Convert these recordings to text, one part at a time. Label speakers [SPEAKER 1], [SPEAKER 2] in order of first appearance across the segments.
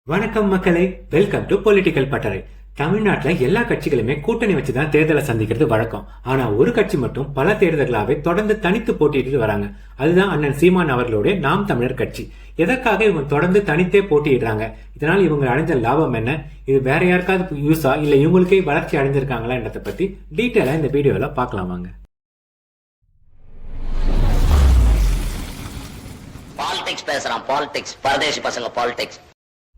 [SPEAKER 1] வணக்கம் மக்களே, welcome to political பட்டறை. தமிழ்நாட்டுல எல்லா கட்சிகளுமே கூட்டணி வச்சுதான் தேர்தலை சந்திக்கிறது வழக்கம். ஆனா ஒரு கட்சி மட்டும் பல தேர்தல்களாவே தொடர்ந்து தனித்து போட்டிட்டு வராங்க. அதுதான் அண்ணன் சீமான் அவர்களுடைய நாம் தமிழர் கட்சி. எதற்காக இவங்க தொடர்ந்து தனித்தே போட்டிடுறாங்க? இதனால் இவங்க அடைஞ்ச லாபம் என்ன? இது வேற யாருக்காவது யூஸா இல்ல இவங்களுக்கே வளர்ச்சி அடைஞ்சிருக்காங்களா என்றதை பத்தி டீட்டெயிலா இந்த வீடியோல பார்க்கலாம் வாங்க.
[SPEAKER 2] பாலிடிக்ஸ் பேசுறான், பாலிடிக்ஸ், பரதேசி பசங்க பாலிடிக்ஸ்.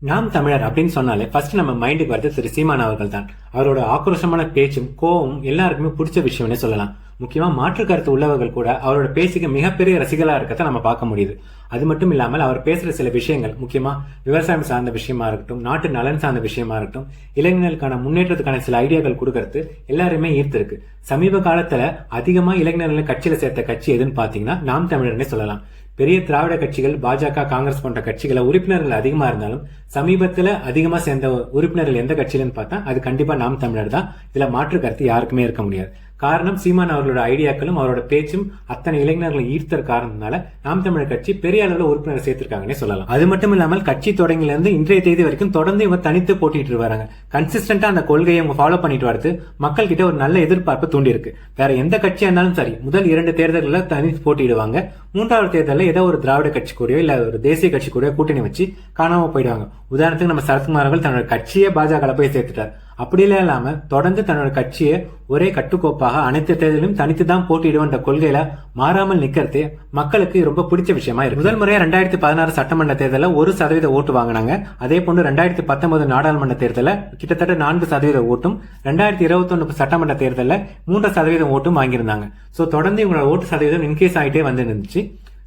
[SPEAKER 1] நாம் தமிழர் அப்படின்னு சொன்னாலே ஃபர்ஸ்ட் நம்ம மைண்டுக்கு வரது திரு சீமான் அவர்கள் தான். அவரோட ஆக்ரோஷமான பேச்சும் கோவமும் எல்லாருக்குமே பிடிச்ச விஷயம்னே சொல்லலாம். முக்கியமா மாற்று கருத்து உள்ளவர்கள் கூட அவரோட பேச்சுக்கு மிகப்பெரிய ரசிகலா இருக்கத நம்ம பார்க்க முடியுது. அது மட்டும் இல்லாமல் அவர் பேசுற சில விஷயங்கள், முக்கியமா விவசாயம் சார்ந்த விஷயமா இருக்கட்டும், நாட்டு நலன் சார்ந்த விஷயமா இருக்கட்டும், இளைஞர்களுக்கான முன்னேற்றத்துக்கான சில ஐடியாக்கள் கொடுக்கறது எல்லாருமே ஈர்த்திருக்கு. சமீப காலத்துல அதிகமா இளைஞர்களை கட்சியில சேர்த்த கட்சி எதுன்னு பாத்தீங்கன்னா நாம் தமிழர்னே சொல்லலாம். பெரிய திராவிட கட்சிகள், பாஜக, காங்கிரஸ் போன்ற கட்சிகளை உறுப்பினர்கள் அதிகமா இருந்தாலும் சமீபத்துல அதிகமா சேர்ந்த உறுப்பினர்கள் எந்த கட்சியிலன்னு பார்த்தா அது கண்டிப்பா நாம் தமிழர் தான். இதுல மாற்று கருத்து யாருக்குமே இருக்க முடியாது. காரணம் சீமான் அவர்களோட ஐடியாக்களும் அவரோட பேச்சும் அத்தனை இளைஞர்களை ஈர்த்த காரணத்தினால நாம் தமிழர் கட்சி பெரிய அளவுல உறுப்பினர் சேர்த்திருக்காங்கன்னே சொல்லலாம். அது மட்டும் இல்லாமல் கட்சி தொடங்கில இருந்து இன்றைய தேதி வரைக்கும் தொடர்ந்து இவங்க தனித்து போட்டிட்டு வராங்க. கன்சிஸ்டன்டா அந்த கொள்கையை அவங்க ஃபாலோ பண்ணிட்டு வரது மக்கள் கிட்ட ஒரு நல்ல எதிர்பார்ப்பு தூண்டி இருக்கு. வேற எந்த கட்சியா இருந்தாலும் சரி, முதல் 2 தேர்தல்களில் தனித்து போட்டிடுவாங்க. 3வது தேர்தலில் ஏதோ ஒரு திராவிட கட்சி கூடயோ இல்ல ஒரு தேசிய கட்சி கூடயோ கூட்டணி வச்சு காணாம போயிடுவாங்க. உதாரணத்துக்கு நம்ம சரத்குமார் அவர்கள் தன்னோட கட்சியே பாஜக போய் சேர்த்துட்டார். அப்படிலாம் இல்லாம தொடர்ந்து தன்னோட கட்சியை ஒரே கட்டுக்கோப்பாக அனைத்து தேர்தலும் தனித்து தான் போட்டியிடுவோன்ற கொள்கையில மாறாமல் நிக்கிறது மக்களுக்கு ரொம்ப பிடிச்ச விஷயமா இருக்கு. முதல் முறையா 2016 சட்டமன்ற தேர்தலில் 1% ஓட்டு வாங்கினாங்க. அதே போன்று 2019 நாடாளுமன்ற தேர்தலில் கிட்டத்தட்ட 4% ஓட்டும், 2021 சட்டமன்ற தேர்தலில் 3% ஓட்டும் வாங்கியிருந்தாங்க. சோ தொடர்ந்து இவங்களோட ஓட்டு சதவீதம் இன்க்ரீஸ் ஆகிட்டே வந்து இருந்துச்சு.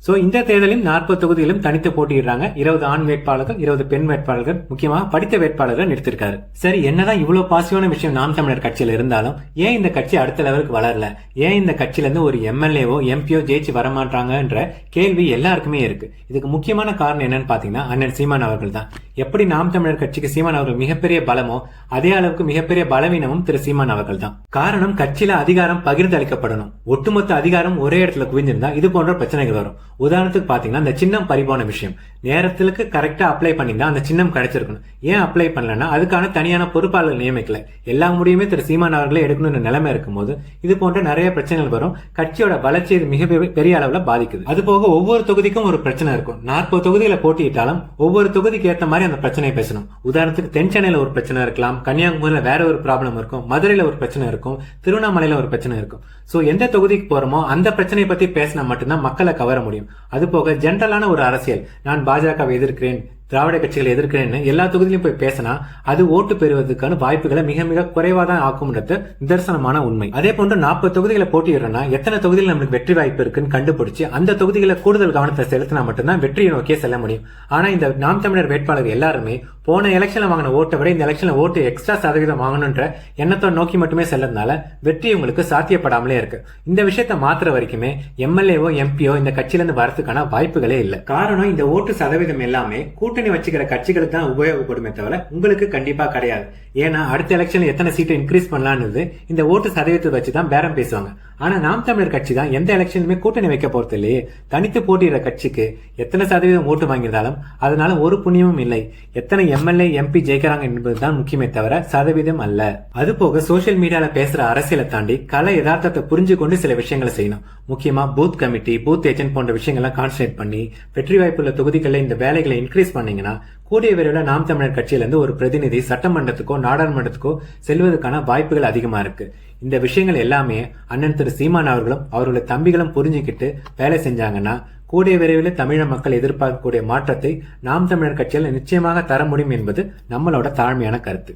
[SPEAKER 1] சோ இந்த தேர்தலில் 40 தொகுதியிலும் தனித்து போட்டியிடுறாங்க. 20 ஆண் வேட்பாளர்கள், 20 பெண் வேட்பாளர்கள், முக்கியமாக படித்த வேட்பாளர்கள் நிறுத்திருக்காரு. சரி, என்னதான் இவ்வளவு பாசிட்டிவான விஷயம் நாம் தமிழர் கட்சியில இருந்தாலும் ஏன் இந்த கட்சி அடுத்த லெவலுக்கு வளரல? ஏன் இந்த கட்சியில இருந்து ஒரு எம்எல்ஏவோ எம்பியோ ஜெயிச்சு வரமாட்டாங்கன்ற கேள்வி எல்லாருக்குமே இருக்கு. இதுக்கு முக்கியமான காரணம் என்னன்னு பாத்தீங்கன்னா அண்ணன் சீமான் அவர்கள் தான். எப்படி நாம் தமிழர் கட்சிக்கு சீமான் அவர்கள் மிகப்பெரிய பலமோ அதே அளவுக்கு மிகப்பெரிய பலவீனமும் திரு சீமான் அவர்கள் தான். காரணம், கட்சியில அதிகாரம் பகிர்ந்து அளிக்கப்படணும். ஒட்டுமொத்த அதிகாரம் ஒரே இடத்துல குவிஞ்சிருந்தா இது போன்ற பிரச்சனைகள் வரும். உதாரணத்துக்கு பாத்தீங்கன்னா இந்த சின்னம் பறிபோன விஷயம் நேரத்துக்கு கரெக்டா அப்ளை பண்ணிருந்தா அந்த சின்னம் கிடைச்சிருக்கணும். ஏன் அப்ளை பண்ணலன்னா அதுக்கான தனியான பொறுப்பாளர்கள் நியமிக்கல. எல்லா முடியுமே திரு சீமான் அவர்களே எடுக்கணும்னு நிலைமை இருக்கும்போது இது போன்ற நிறைய பிரச்சனைகள் வரும். கட்சியோட வளர்ச்சி இது மிக பெரிய அளவுல பாதிக்குது. அது போக ஒவ்வொரு தொகுதிக்கும் ஒரு பிரச்சனை இருக்கும். 40 தொகுதியில போட்டியிட்டாலும் ஒவ்வொரு தொகுதிக்கு ஏற்ற மாதிரி அந்த பிரச்சனையை பேசணும். உதாரணத்துக்கு தென் சென்னையில ஒரு பிரச்சனை இருக்கலாம், கன்னியாகுமரியில வேற ஒரு ப்ராப்ளம் இருக்கும், மதுரையில ஒரு பிரச்சனை இருக்கும், திருவண்ணாமலையில ஒரு பிரச்சனை இருக்கும். சோ எந்த தொகுதிக்கு போறோமோ அந்த பிரச்சனையை பத்தி பேசினா மட்டும்தான் மக்களை கவர முடியும். அது போக ஜென்ரலான ஒரு அரசியல், நான் பாஜகவை எதிர்க்கிறேன், திராவிட கட்சிகளை எதிர்க்கிறேன்னு எல்லா தொகுதியிலும் போய் பேசினா அது ஓட்டு பெறுவதற்கான வாய்ப்புகளை மிக மிக குறைவா தான் ஆக்கும்ன்றது நிதர்சனமான உண்மை. அதே போன்று 40 தொகுதிகளை போட்டியிடுறோம்னா எத்தனை தொகுதியில் நம்மளுக்கு வெற்றி வாய்ப்பு இருக்குன்னு கண்டுபிடிச்சு அந்த தொகுதிகளை கூடுதல் கவனத்தை செலுத்தினா மட்டும்தான் வெற்றியை நோக்கியே செல்ல முடியும். ஆனா இந்த நாம் தமிழர் வேட்பாளர் எல்லாருமே போன எலெக்ஷன்ல வாங்கின ஓட்டை விட இந்த எலெக்ஷன்ல ஓட்டு எக்ஸ்ட்ரா சதவீதம் வாங்கணும்ன்ற எண்ணத்தை நோக்கி மட்டுமே செல்லறதுனால வெற்றி உங்களுக்கு சாத்தியப்படாமலே இருக்கு. இந்த விஷயத்த மாத்திர வரைக்குமே எம்எல்ஏவோ எம்பியோ இந்த கட்சியில இருந்து வரதுக்கான வாய்ப்புகளே இல்லை. காரணம், இந்த ஓட்டு சதவீதம் எல்லாமே கூட்டணி வச்சுக்கிற கட்சிகளுக்கு தான் உபயோகப்படுமே தவிர உங்களுக்கு கண்டிப்பா கிடையாது. ஏன்னா அடுத்த எலெக்ஷன்ல எத்தனை சீட்டை இன்க்ரீஸ் பண்ணலான்னு இந்த ஓட்டு சதவீதத்தை வச்சுதான் பேரம் பேசுவாங்க. ஆனா நாம் தமிழர் கட்சி தான் எந்த எலெக்ஷனுமே கூட்டணி வைக்க போறது இல்லையே. தனித்து போட்டியிட கட்சிக்கு எத்தனை சதவீதம் ஓட்டு வாங்கியிருந்தாலும் அதனால ஒரு புண்ணியமும் இல்லை. எத்தனை எம்எல்ஏ எம்பி ஜெயிக்கிறாங்க என்பதுதான் முக்கியமே தவிர சதவீதம் அல்ல. அது போக சோசியல் மீடியால பேசுற அரசியலை தாண்டி கலை யதார்த்தத்தை புரிஞ்சு கொண்டு சில விஷயங்களை செய்யணும். முக்கியமா பூத் கமிட்டி, பூத் ஏஜென்ட் போன்ற விஷயங்களை கான்சன்ட்ரேட் பண்ணி வெற்றி வாய்ப்புள்ள தொகுதிகளில் இந்த வேலைகளை இன்க்ரீஸ் பண்ணீங்கன்னா கூடிய விரைவில் நாம் தமிழர் கட்சியில இருந்து ஒரு பிரதிநிதி சட்டமன்றத்துக்கோ நாடாளுமன்றத்துக்கோ செல்வதற்கான வாய்ப்புகள் அதிகமா இருக்கு. இந்த விஷயங்கள் எல்லாமே அண்ணன் திரு சீமான் அவர்களும் அவர்களுடைய தம்பிகளும் புரிஞ்சுக்கிட்டு வேலை செஞ்சாங்கன்னா கூடிய விரைவில் தமிழக மக்கள் எதிர்பார்க்கக்கூடிய மாற்றத்தை நாம் தமிழர் கட்சியில் நிச்சயமாக தர முடியும் என்பது நம்மளோட தாழ்மையான கருத்து.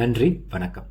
[SPEAKER 1] நன்றி, வணக்கம்.